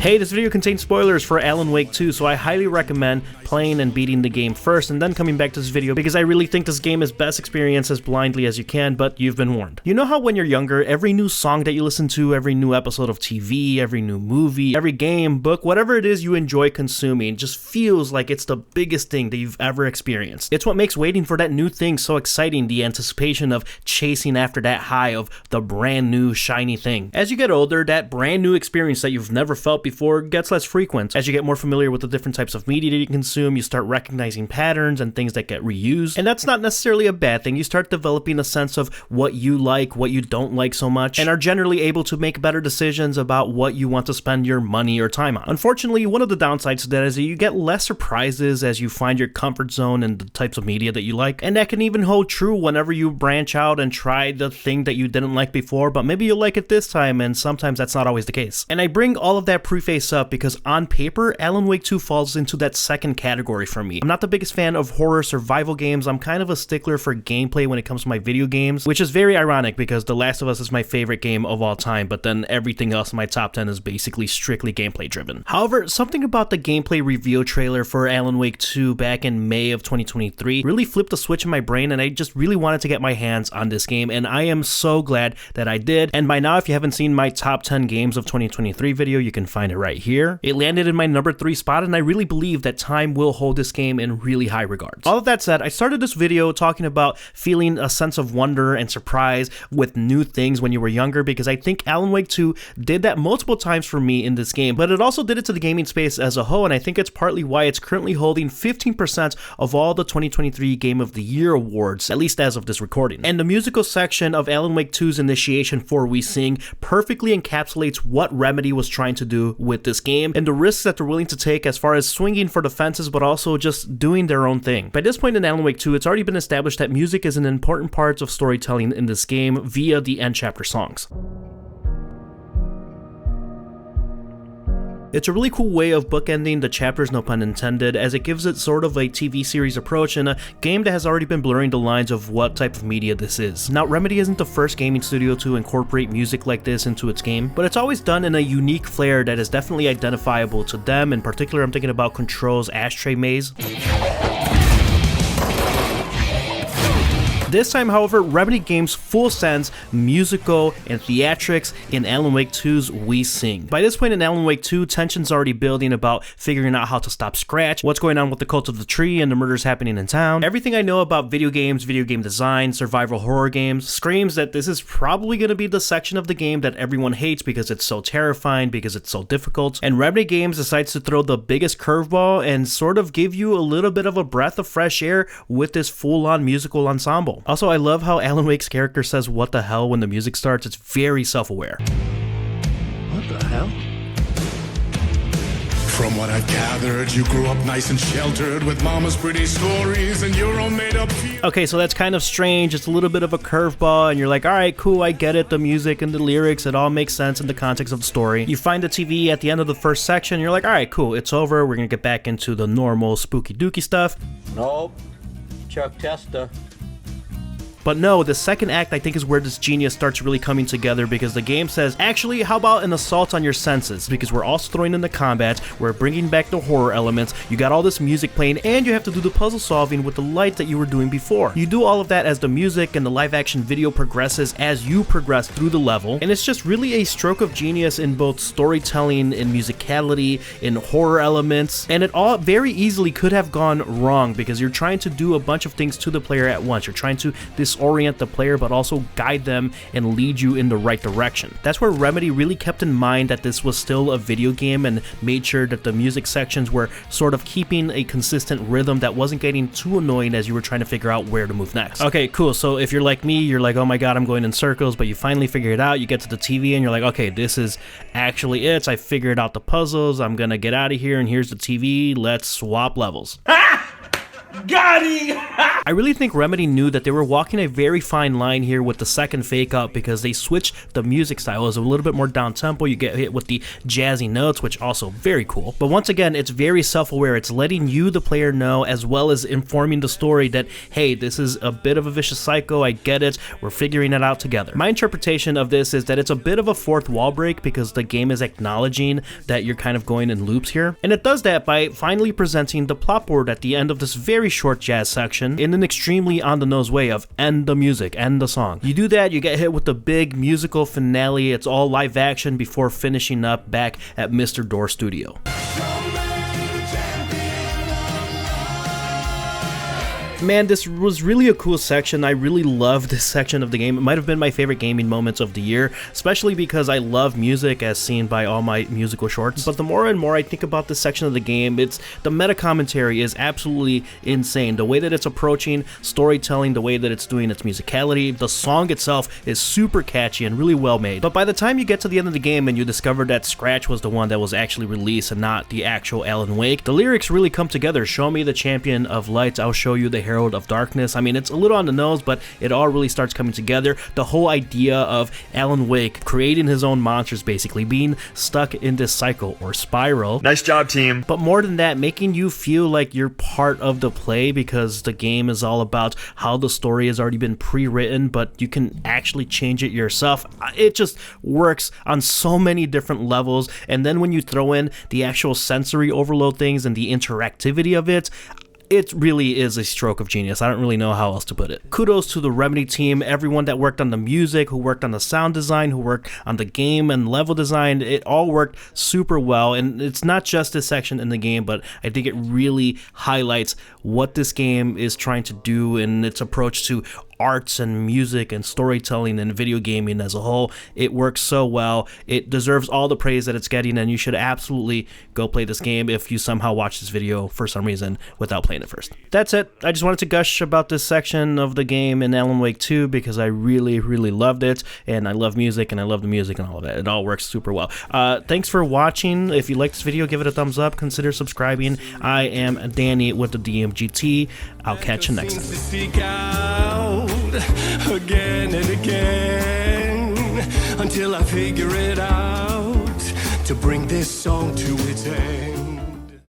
Hey, this video contains spoilers for Alan Wake 2, so I highly recommend playing and beating the game first and then coming back to this video because I really think this game is best experienced as blindly as you can, but you've been warned. You know how when you're younger, every new song that you listen to, every new episode of TV, every new movie, every game, book, whatever it is you enjoy consuming just feels like it's the biggest thing that you've ever experienced. It's what makes waiting for that new thing so exciting, the anticipation of chasing after that high of the brand new shiny thing. As you get older, that brand new experience that you've never felt before gets less frequent. As you get more familiar with the different types of media that you consume, you start recognizing patterns and things that get reused. And that's not necessarily a bad thing. You start developing a sense of what you like, what you don't like so much, and are generally able to make better decisions about what you want to spend your money or time on. Unfortunately, one of the downsides to that is that you get less surprises as you find your comfort zone and the types of media that you like. And that can even hold true whenever you branch out and try the thing that you didn't like before, but maybe you'll like it this time, and sometimes that's not always the case. And I bring all of that preface up because on paper, Alan Wake 2 falls into that second category for me. I'm not the biggest fan of horror survival games. I'm kind of a stickler for gameplay when it comes to my video games, which is very ironic because The Last of Us is my favorite game of all time, but then everything else in my top 10 is basically strictly gameplay driven. However, something about the gameplay reveal trailer for Alan Wake 2 back in May of 2023 really flipped a switch in my brain, and I just really wanted to get my hands on this game, and I am so glad that I did. And by now, if you haven't seen my top 10 games of 2023 video, you can find it right here. It landed in my number 3 spot, and I really believe that time will hold this game in really high regards. All of that said, I started this video talking about feeling a sense of wonder and surprise with new things when you were younger, because I think Alan Wake 2 did that multiple times for me in this game, but it also did it to the gaming space as a whole, and I think it's partly why it's currently holding 15% of all the 2023 Game of the Year awards, at least as of this recording. And the musical section of Alan Wake 2's initiation for We Sing perfectly encapsulates what Remedy was trying to do with this game and the risks that they're willing to take as far as swinging for the fences, but also just doing their own thing. By this point in Alan Wake 2, it's already been established that music is an important part of storytelling in this game via the end chapter songs. It's a really cool way of bookending the chapters, no pun intended, as it gives it sort of a TV series approach in a game that has already been blurring the lines of what type of media this is. Now, Remedy isn't the first gaming studio to incorporate music like this into its game, but it's always done in a unique flair that is definitely identifiable to them. In particular, I'm thinking about Control's Ashtray Maze. This time, however, Remedy Games full sends musical and theatrics in Alan Wake 2's We Sing. By this point in Alan Wake 2, tension's already building about figuring out how to stop Scratch, what's going on with the cult of the tree and the murders happening in town. Everything I know about video games, video game design, survival horror games screams that this is probably going to be the section of the game that everyone hates because it's so terrifying, because it's so difficult. And Remedy Games decides to throw the biggest curveball and sort of give you a little bit of a breath of fresh air with this full-on musical ensemble. Also, I love how Alan Wake's character says what the hell when the music starts. It's very self-aware. What the hell? From what I've gathered, you grew up nice and sheltered with mama's pretty stories and your own made-up feel. Okay, so that's kind of strange. It's a little bit of a curveball, and you're like, all right, cool, I get it. The music and the lyrics, it all makes sense in the context of the story. You find the TV at the end of the first section, you're like, all right, cool, it's over. We're gonna get back into the normal spooky dooky stuff. Nope. Chuck Testa. But no, the second act I think is where this genius starts really coming together, because the game says, actually, how about an assault on your senses? Because we're also throwing in the combat, we're bringing back the horror elements, you got all this music playing, and you have to do the puzzle solving with the light that you were doing before. You do all of that as the music and the live action video progresses as you progress through the level, and it's just really a stroke of genius in both storytelling, in musicality, in horror elements, and it all very easily could have gone wrong because you're trying to do a bunch of things to the player at once. You're trying to disorient the player, but also guide them and lead you in the right direction. That's where Remedy really kept in mind that this was still a video game and made sure that the music sections were sort of keeping a consistent rhythm that wasn't getting too annoying as you were trying to figure out where to move next. Okay, cool. So if you're like me, you're like, oh my god, I'm going in circles, but you finally figure it out. You get to the TV and you're like, okay, this is actually it. I figured out the puzzles. I'm gonna get out of here, and here's the TV. Let's swap levels. Got him! I really think Remedy knew that they were walking a very fine line here with the second fake out, because they switched the music style. It's a little bit more down tempo. You get hit with the jazzy notes, which also very cool. But once again, it's very self-aware. It's letting you, the player, know, as well as informing the story that, hey, this is a bit of a vicious cycle. I get it. We're figuring it out together. My interpretation of this is that it's a bit of a fourth wall break, because the game is acknowledging that you're kind of going in loops here. And it does that by finally presenting the plot board at the end of this very short jazz section in an extremely on-the-nose way of end the music, end the song. You do that, you get hit with the big musical finale. It's all live action before finishing up back at Mr. Door Studio. Man, this was really a cool section. I really love this section of the game. It might have been my favorite gaming moments of the year, especially because I love music as seen by all my musical shorts. But the more and more I think about this section of the game, the meta commentary is absolutely insane. The way that it's approaching storytelling, the way that it's doing its musicality, the song itself is super catchy and really well made. But by the time you get to the end of the game and you discover that Scratch was the one that was actually released and not the actual Alan Wake, the lyrics really come together. Show me the champion of lights, I'll show you the herald of darkness. I mean, it's a little on the nose, but it all really starts coming together. The whole idea of Alan Wake creating his own monsters, basically being stuck in this cycle or spiral. Nice job, team. But more than that, making you feel like you're part of the play, because the game is all about how the story has already been pre-written, but you can actually change it yourself. It just works on so many different levels. And then when you throw in the actual sensory overload things and the interactivity of it, it really is a stroke of genius. I don't really know how else to put it. Kudos to the Remedy team, everyone that worked on the music, who worked on the sound design, who worked on the game and level design. It all worked super well, and it's not just this section in the game, but I think it really highlights what this game is trying to do in its approach to arts and music and storytelling and video gaming as a whole. It works so well. It deserves all the praise that it's getting, and you should absolutely go play this game if you somehow watch this video for some reason without playing it first. That's it. I just wanted to gush about this section of the game in Alan Wake 2 because I really, really loved it, and I love music, and I love the music and all of that. It all works super well. Thanks for watching. If you like this video, give it a thumbs up. Consider subscribing. I am Danny with the DMGT. I'll catch you next time. Again and again until I figure it out to bring this song to its end.